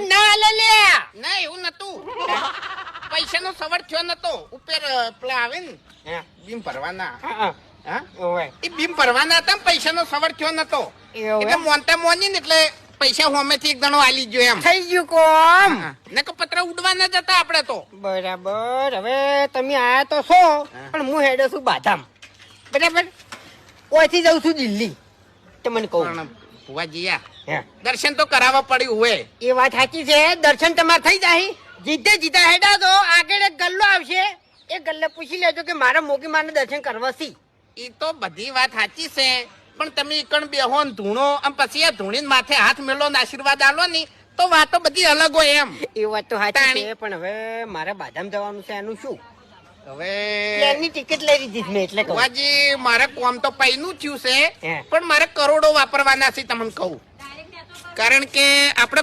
ના લે લે ના એવું નતું. પૈસાનો સવડ થયો નતો. ઉપર પેલા આવે ને બીમ ભરવાના. હા ઓવે એ બીમ ભરવાના હતા. પૈસાનો સવડ થયો નતો. એટલે મોનતા મોની ને એટલે પૈસા હોમેથી એક દણો આલી ગયો એમ થઈ ગયું કોમ. ને કે પતરા ઉડવાના જ હતા આપડે તો. બરાબર. હવે તમે આયા તો છો પણ હું હેડો છું બાધામ. બરાબર. ઓયથી જઉં છું દિલ્હી. તમને કહું પણ ભુવાજી હે દર્શન તો કરાવવા પડ્યું હોય. એ વાત સાચી છે. દર્શન તમારે થઈ જાય. જીતે જીતા હેડા તો આગળ એક ગલ્લો આવશે. એ ગલ્લે પૂછી લેજો કે મારા મોગી માને દર્શન કરવા સી. એ તો બધી વાત સાચી છે પણ તમે એકણ બેહો ને ધૂણો આમ પછી આ ધૂણીને માથે હાથ મેલો ને આશીર્વાદ આલો ને તો વાતો બધી અલગ હોય એમ. એ વાત તો સાચી છે પણ હવે મારે બાધામ જવાનું છે એનું શું? હવે પ્લેનની ટિકિટ લઈ લીધી છે મેં એટલે કહું. ભુવાજી મારે કોમ તો પૈનું થયું છે હે. પણ મારે કરોડો વાપરવાના છે તમને કહું. કારણ કે આપણે